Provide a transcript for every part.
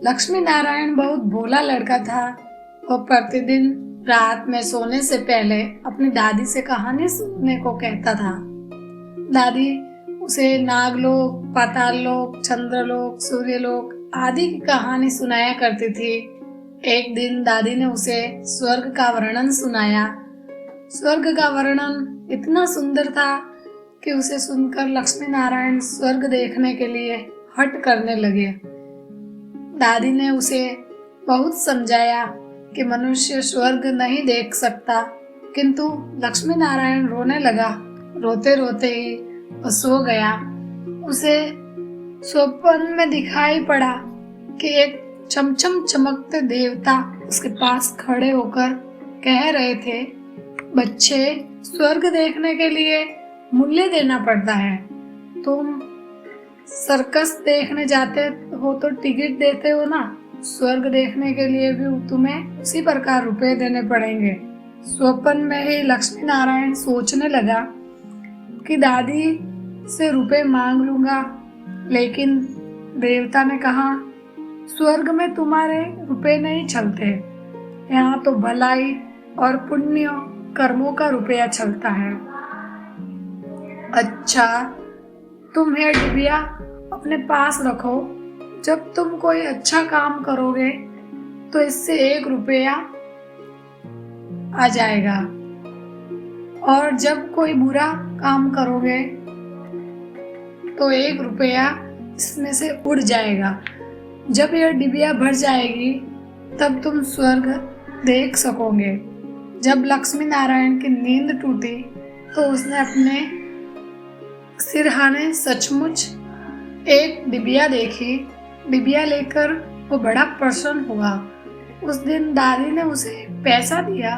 लक्ष्मी नारायण बहुत भोला लड़का था। वो प्रतिदिन रात में सोने से पहले अपनी दादी से कहानी सुनने को कहता था। दादी उसे नागलोक, पाताललोक, चंद्रलोक, सूर्यलोक आदि की कहानी सुनाया करती थी। एक दिन दादी ने उसे स्वर्ग का वर्णन सुनाया। स्वर्ग का वर्णन इतना सुंदर था कि उसे सुनकर लक्ष्मी नारायण स्वर्ग देखने के लिए हट करने लगे। दादी ने उसे बहुत समझाया कि मनुष्य स्वर्ग नहीं देख सकता, किंतु लक्ष्मी नारायण रोने लगा। रोते रोते ही वो सो गया। उसे स्वप्न में दिखाई पड़ा कि एक चमचम चमकते देवता उसके पास खड़े होकर कह रहे थे, बच्चे, स्वर्ग देखने के लिए मूल्य देना पड़ता है। तुम सर्कस देखने जाते हो तो टिकट देते हो ना, स्वर्ग देखने के लिए भी तुम्हें उसी प्रकार रुपए देने पड़ेंगे। स्वप्न में ही लक्ष्मी नारायण सोचने लगा कि दादी से रुपए मांग लूंगा, लेकिन देवता ने कहा, स्वर्ग में तुम्हारे रुपए नहीं चलते, यहाँ तो भलाई और पुण्य कर्मों का रुपया चलता है। अच्छा, तुम यह डिबिया अपने पास रखो। जब तुम कोई अच्छा काम करोगे तो इससे 1 रुपया आ जाएगा, और जब कोई बुरा काम करोगे तो 1 रुपया इसमें से उड़ जाएगा। जब यह डिबिया भर जाएगी तब तुम स्वर्ग देख सकोगे। जब लक्ष्मी नारायण की नींद टूटी तो उसने अपने सिरहाने सचमुच एक डिबिया देखी। डिबिया लेकर वो बड़ा प्रसन्न हुआ। उस दिन दादी ने उसे पैसा दिया।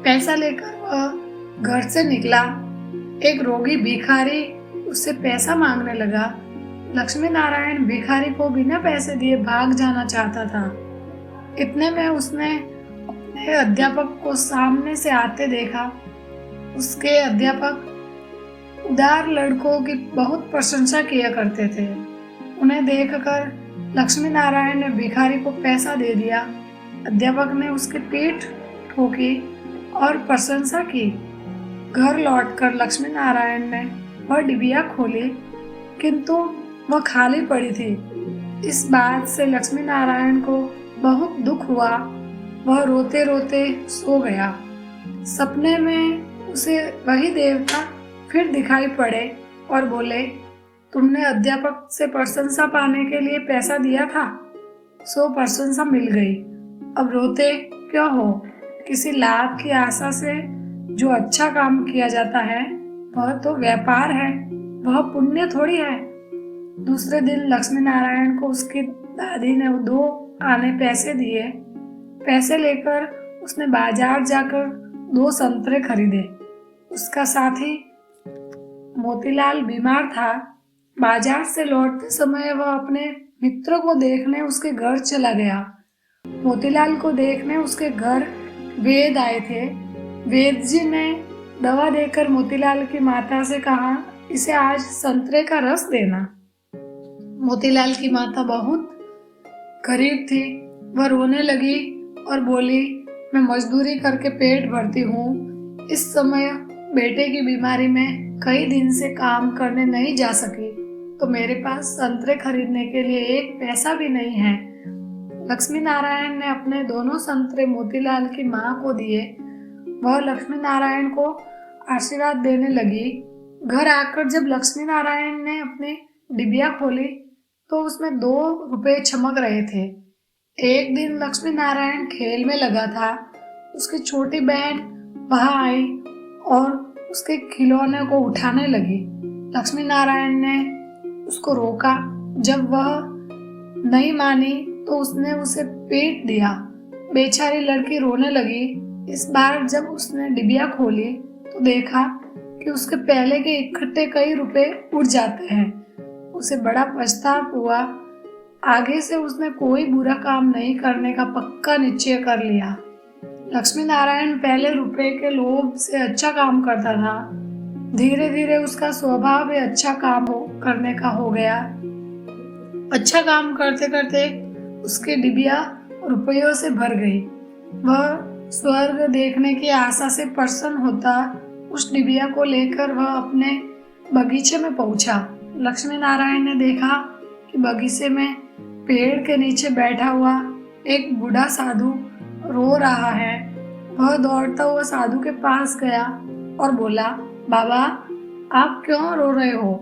पैसा लेकर वह घर से निकला। एक रोगी भिखारी उससे पैसा मांगने लगा। लक्ष्मी नारायण भिखारी को बिना पैसे दिए भाग जाना चाहता था। इतने में उसने अपने अध्यापक को सामने से आते देखा। उसके अध्यापक उदार लड़कों की बहुत प्रशंसा किया करते थे। उन्हें देखकर लक्ष्मी नारायण ने भिखारी को पैसा दे दिया। अध्यापक ने उसकी पीठ ठोकी और प्रशंसा की। घर लौटकर लक्ष्मी नारायण ने वह डिबिया खोली, किंतु वह खाली पड़ी थी। इस बात से लक्ष्मी नारायण को बहुत दुख हुआ। वह रोते रोते सो गया। सपने में उसे वही देवता फिर दिखाई पड़े और बोले, तुमने अध्यापक से प्रशंसा पाने के लिए पैसा दिया था, सो प्रशंसा मिल गई। अब रोते क्यों हो? किसी लाभ की आशा से जो अच्छा काम किया जाता है वह तो व्यापार है, वह पुण्य थोड़ी है। दूसरे दिन लक्ष्मी नारायण को उसकी दादी ने 2 आने पैसे दिए। पैसे लेकर उसने बाजार जाकर 2 संतरे खरीदे। उसका साथी मोतीलाल बीमार था। बाजार से लौटते समय वह अपने मित्रों को देखने उसके घर चला गया। मोतीलाल को देखने उसके घर वेद आए थे। वेद जी ने दवा देकर मोतीलाल की माता से कहा, इसे आज संतरे का रस देना। मोतीलाल की माता बहुत गरीब थी। वह रोने लगी और बोली, मैं मजदूरी करके पेट भरती हूँ। इस समय बेटे की बीमारी में कई दिन से काम करने नहीं जा सकी, तो मेरे पास संतरे खरीदने के लिए 1 पैसा भी नहीं है। लक्ष्मी नारायण ने अपने दोनों संतरे मोतीलाल की माँ को दिए। वह लक्ष्मी नारायण को आशीर्वाद देने लगी। घर आकर जब लक्ष्मी नारायण ने अपनी डिबिया खोली तो उसमें 2 रुपए चमक रहे थे। एक दिन लक्ष्मी नारायण खेल में लगा था। उसकी छोटी बहन वहां आई और उसके खिलौने को उठाने लगी। लक्ष्मी नारायण ने उसको रोका। जब वह नहीं मानी तो उसने उसे पीट दिया। बेचारी लड़की रोने लगी। इस बार जब उसने डिबिया खोली तो देखा कि उसके पहले के इकट्ठे कई रुपए उड़ जाते हैं। उसे बड़ा पछतावा हुआ। आगे से उसने कोई बुरा काम नहीं करने का पक्का निश्चय कर लिया। लक्ष्मी नारायण पहले रुपए के लोभ से अच्छा काम करता था। धीरे धीरे उसका स्वभाव भी अच्छा काम करने का हो गया। अच्छा काम करते करते उसके डिबिया रुपयों से भर गई। वह स्वर्ग देखने की आशा से प्रसन्न होता उस डिबिया को लेकर वह अपने बगीचे में पहुंचा। लक्ष्मी नारायण ने देखा कि बगीचे में पेड़ के नीचे बैठा हुआ एक बूढ़ा साधु रो रहा है। वह दौड़ता हुआ साधु के पास गया और बोला, बाबा, आप क्यों रो रहे हो?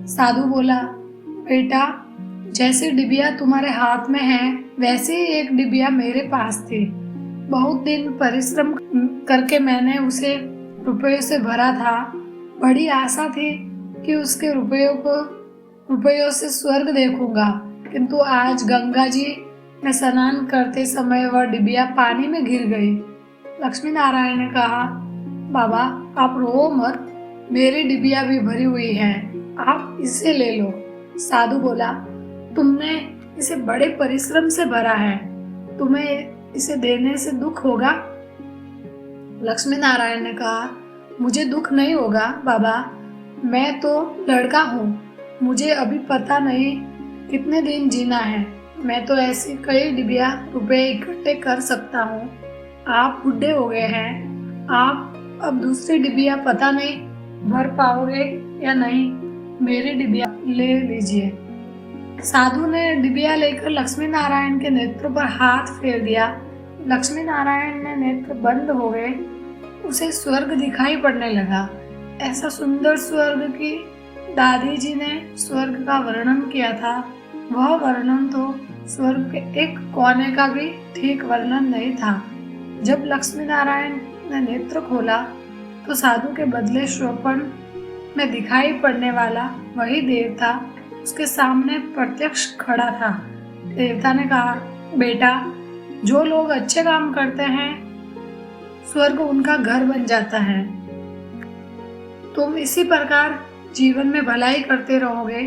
साधु बोला, बेटा, जैसे डिबिया तुम्हारे हाथ में है वैसे ही एक डिबिया मेरे पास थी। बहुत दिन परिश्रम करके मैंने उसे रुपयों से भरा था। बड़ी आशा थी कि उसके रुपयों से स्वर्ग देखूंगा, किंतु आज गंगा जी में स्नान करते समय वह डिबिया पानी में गिर गई। लक्ष्मी नारायण ने कहा, बाबा, आप रो मत, मेरी डिबिया भी भरी हुई है, आप इसे ले लो। साधु बोला, तुमने इसे बड़े परिश्रम से भरा है, तुम्हें इसे देने से दुख होगा? लक्ष्मी नारायण ने कहा, मुझे दुख नहीं होगा बाबा, मैं तो लड़का हूँ, मुझे अभी पता नहीं कितने दिन जीना है। मैं तो ऐसी कई डिबिया रुपए इकट्ठे कर सकता हूँ। आप बुढ़े हो गए हैं, आप अब दूसरी डिबिया पता नहीं भर पाओगे या नहीं, मेरी डिबिया ले लीजिए। साधु ने डिबिया लेकर लक्ष्मी नारायण के नेत्र पर हाथ फेर दिया। लक्ष्मी नारायण ने नेत्र बंद हो गए। उसे स्वर्ग दिखाई पड़ने लगा। ऐसा सुंदर स्वर्ग कि दादी जी ने स्वर्ग का वर्णन किया था, वह वर्णन तो स्वर्ग के एक कोने का भी ठीक वर्णन नहीं था। जब लक्ष्मी नारायण ने नेत्र खोला तो साधु के बदले स्वप्न में दिखाई पड़ने वाला वही देवता उसके सामने प्रत्यक्ष खड़ा था। देवता ने कहा, बेटा, जो लोग अच्छे काम करते हैं स्वर्ग उनका घर बन जाता है। तुम इसी प्रकार जीवन में भलाई करते रहोगे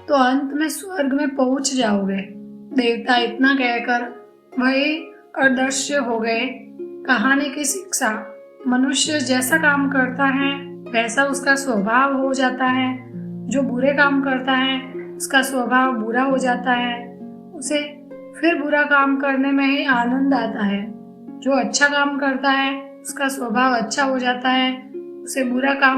तो अंत में स्वर्ग में पहुंच जाओगे। देवता इतना कहकर वही अदृश्य हो गए। कहानी की शिक्षा, मनुष्य जैसा काम करता है वैसा उसका स्वभाव हो जाता है। जो बुरे काम करता है उसका स्वभाव बुरा हो जाता है, उसे फिर बुरा काम करने में ही आनंद आता है। जो अच्छा काम करता है उसका स्वभाव अच्छा हो जाता है, उसे बुरा काम